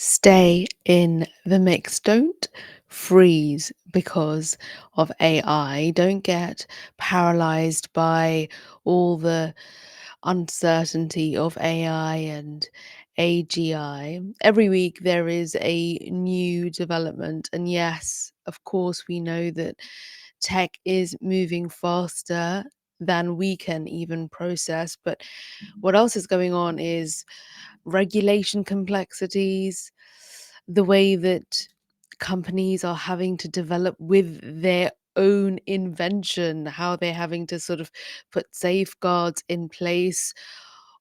Stay in the mix. Don't freeze because of AI. Don't get paralyzed by all the uncertainty of AI and AGI. Every week there is a new development. And yes, of course, we know that tech is moving faster than we can even process. But what else is going on is regulation complexities, the way that companies are having to develop with their own invention, how they're having to sort of put safeguards in place,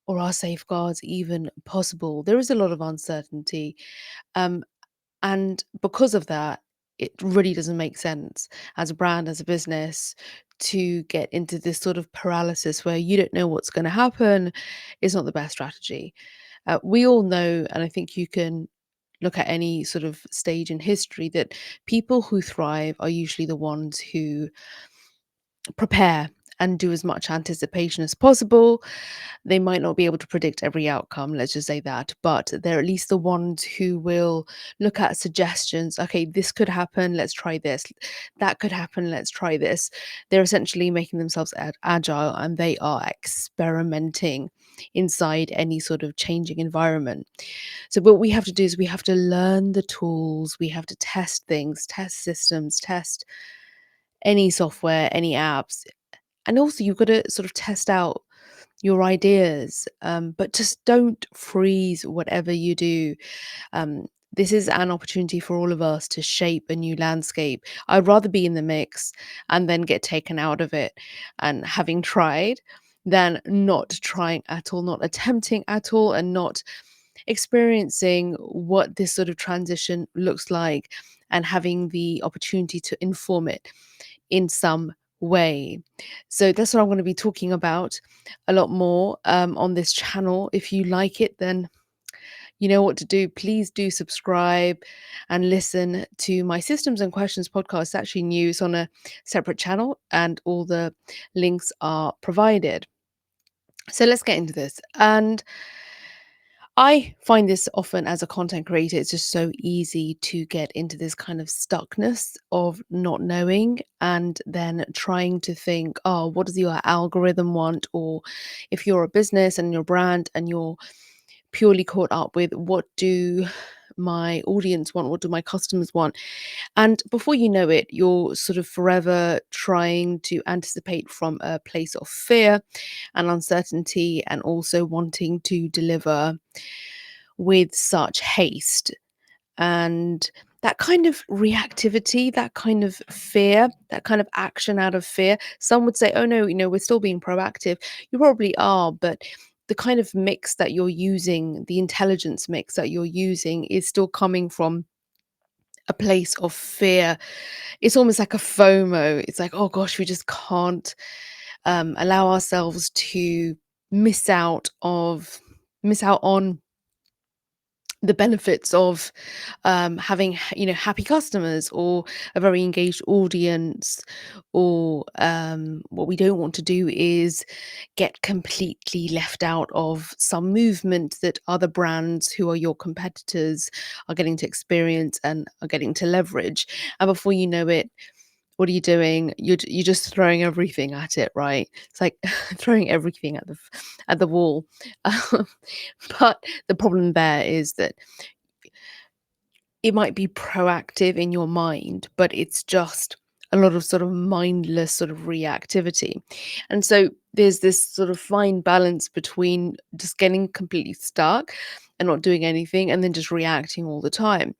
or are safeguards even possible? There is a lot of uncertainty. Um, and because of that, it really doesn't make sense as a brand, as a business, to get into this sort of paralysis where you don't know what's going to happen. Is not the best strategy. We all know, and I think you can look at any sort of stage in history, that people who thrive are usually the ones who prepare and do as much anticipation as possible. They might not be able to predict every outcome, let's just say that, but they're at least the ones who will look at suggestions. Okay, this could happen, let's try this. That could happen, let's try this. They're essentially making themselves agile, and they are experimenting inside any sort of changing environment. So what we have to do is we have to learn the tools, we have to test things, test systems, test any software, any apps. And also you've got to sort of test out your ideas, but just don't freeze whatever you do. This is an opportunity for all of us to shape a new landscape. I'd rather be in the mix and then get taken out of it and having tried than not trying at all, not attempting at all, and not experiencing what this sort of transition looks like and having the opportunity to inform it in some way. So that's what I'm going to be talking about a lot more on this channel. If you like it, then you know what to do. Please do subscribe and listen to my Systems and Questions podcast. It's actually new. It's on a separate channel, and all the links are provided. So let's get into this. And I find this often as a content creator, it's just so easy to get into this kind of stuckness of not knowing and then trying to think, oh, what does your algorithm want? Or if you're a business and your brand and you're purely caught up with what do my audience want? What do my customers want? And before you know it, you're sort of forever trying to anticipate from a place of fear and uncertainty, and also wanting to deliver with such haste. And that kind of reactivity, that kind of fear, that kind of action out of fear, some would say, oh no, we're still being proactive. You probably are, but the kind of mix that you're using, the intelligence mix that you're using, is still coming from a place of fear. It's almost like a FOMO. It's like, oh gosh, we just can't allow ourselves to miss out of miss out on the benefits of having happy customers or a very engaged audience, or what we don't want to do is get completely left out of some movement that other brands who are your competitors are getting to experience and are getting to leverage. And before you know it, what are you doing? You're just throwing everything at it, right? It's like throwing everything at the wall. Um, but the problem there is that it might be proactive in your mind, but it's just a lot of sort of mindless sort of reactivity. And so there's this sort of fine balance between just getting completely stuck and not doing anything and then just reacting all the time.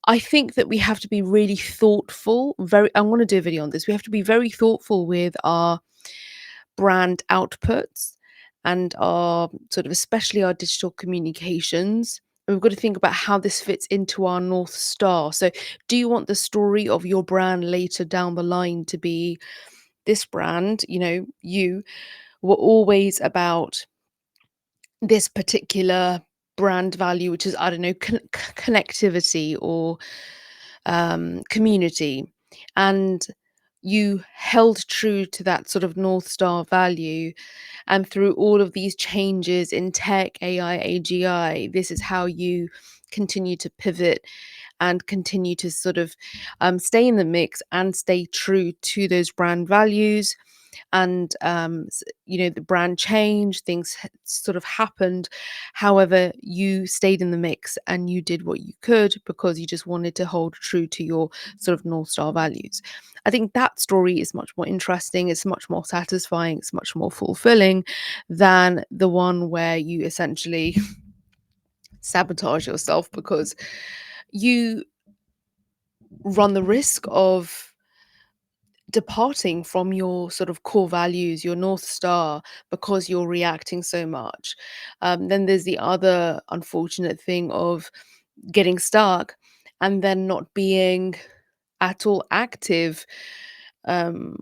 I think that we have to be really thoughtful. I want to do a video on this. We have to be very thoughtful with our brand outputs and our sort of, especially our digital communications. And we've got to think about how this fits into our North Star. So, do you want the story of your brand later down the line to be this brand? You were always about this particular brand value, which is, I don't know, connectivity or community. And you held true to that sort of North Star value. And through all of these changes in tech, AI, AGI, this is how you continue to pivot and continue to sort of stay in the mix and stay true to those brand values. And the brand changed, things sort of happened. However, you stayed in the mix and you did what you could because you just wanted to hold true to your sort of North Star values. I think that story is much more interesting, it's much more satisfying, it's much more fulfilling than the one where you essentially sabotage yourself because you run the risk of departing from your sort of core values, your North Star, because you're reacting so much. Then there's the other unfortunate thing of getting stuck and then not being at all active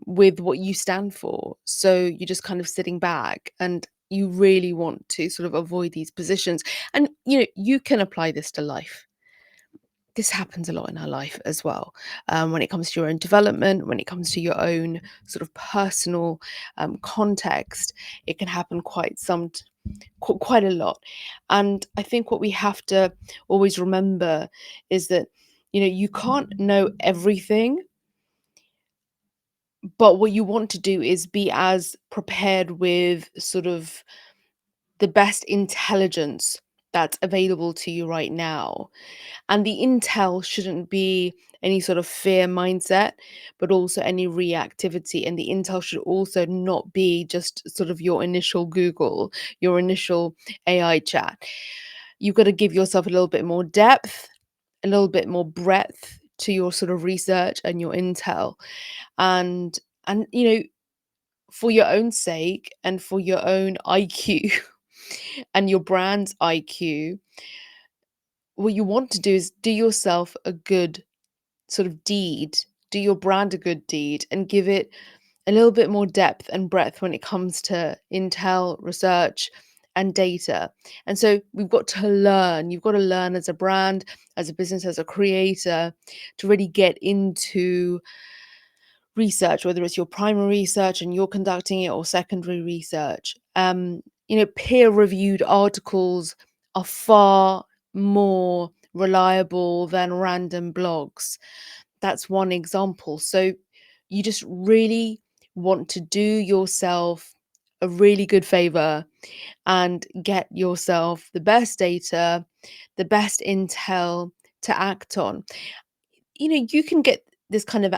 with what you stand for. So you're just kind of sitting back and you really want to sort of avoid these positions. And, you can apply this to life. This happens a lot in our life as well. When it comes to your own development, when it comes to your own sort of personal context, it can happen quite a lot. And I think what we have to always remember is that you can't know everything, but what you want to do is be as prepared with sort of the best intelligence that's available to you right now. And the intel shouldn't be any sort of fear mindset, but also any reactivity. And the intel should also not be just sort of your initial Google, your initial AI chat. You've got to give yourself a little bit more depth, a little bit more breadth to your sort of research and your intel. And and for your own sake and for your own IQ and your brand's IQ, what you want to do is do yourself a good sort of deed, do your brand a good deed and give it a little bit more depth and breadth when it comes to intel, research, and data. And so we've got to learn. You've got to learn as a brand, as a business, as a creator to really get into research, whether it's your primary research and you're conducting it or secondary research. Peer reviewed articles are far more reliable than random blogs. That's one example. So you just really want to do yourself a really good favor and get yourself the best data, the best intel to act on. You can get this kind of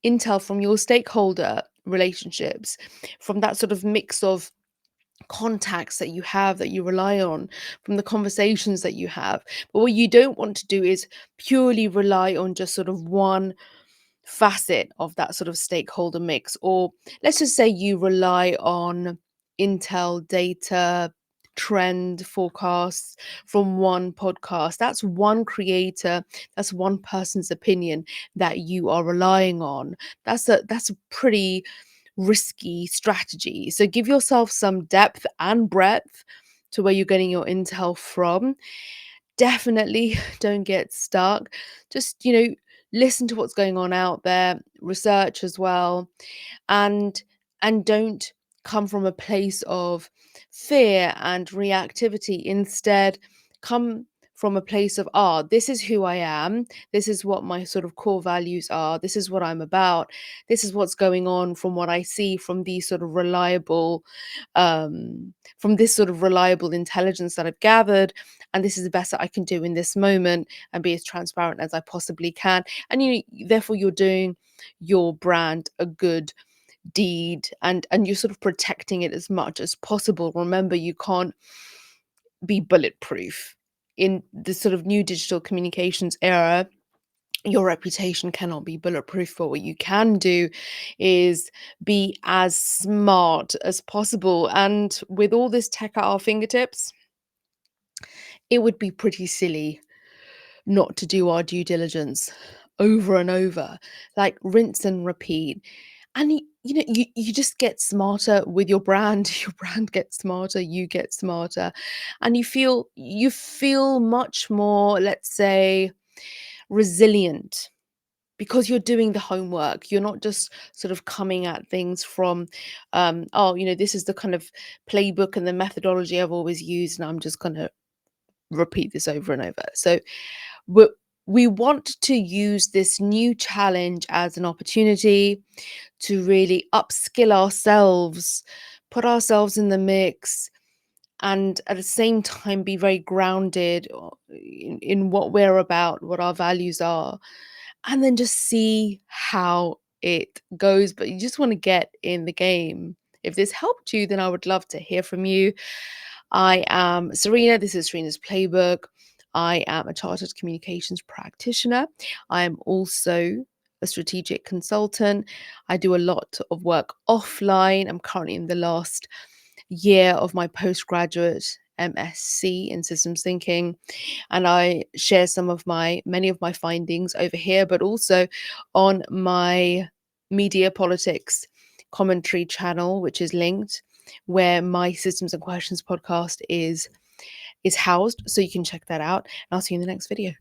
intel from your stakeholder relationships, from that sort of mix of contacts that you have that you rely on, from the conversations that you have. But what you don't want to do is purely rely on just sort of one facet of that sort of stakeholder mix. Or let's just say you rely on intel, data, trend forecasts from one podcast. That's one creator, that's one person's opinion that you are relying on. That's a pretty risky strategy. So give yourself some depth and breadth to where you're getting your intel from. Definitely don't get stuck. Just, listen to what's going on out there, research as well, and don't come from a place of fear and reactivity. Instead, come from a place of, this is who I am, this is what my sort of core values are, this is what I'm about, this is what's going on from what I see from these sort of reliable from this sort of reliable intelligence that I've gathered, and this is the best that I can do in this moment and be as transparent as I possibly can. And therefore you're doing your brand a good deed, and you're sort of protecting it as much as possible. Remember, you can't be bulletproof in this sort of new digital communications era. Your reputation cannot be bulletproof, but what you can do is be as smart as possible. And with all this tech at our fingertips, it would be pretty silly not to do our due diligence over and over, like rinse and repeat. And you just get smarter with your brand. Your brand gets smarter, you get smarter, and you feel much more, let's say, resilient because you're doing the homework. You're not just sort of coming at things from, oh, this is the kind of playbook and the methodology I've always used, and I'm just going to repeat this over and over. So we we want to use this new challenge as an opportunity to really upskill ourselves, put ourselves in the mix, and at the same time be very grounded in what we're about, what our values are, and then just see how it goes. But you just want to get in the game. If this helped you, then I would love to hear from you. I am Serena. This is Serena's Playbook. I am a chartered communications practitioner. I am also a strategic consultant. I do a lot of work offline. I'm currently in the last year of my postgraduate MSc in Systems Thinking, and I share many of my findings over here, but also on my media politics commentary channel, which is linked, where my Systems and Questions podcast is housed. So you can check that out. And I'll see you in the next video.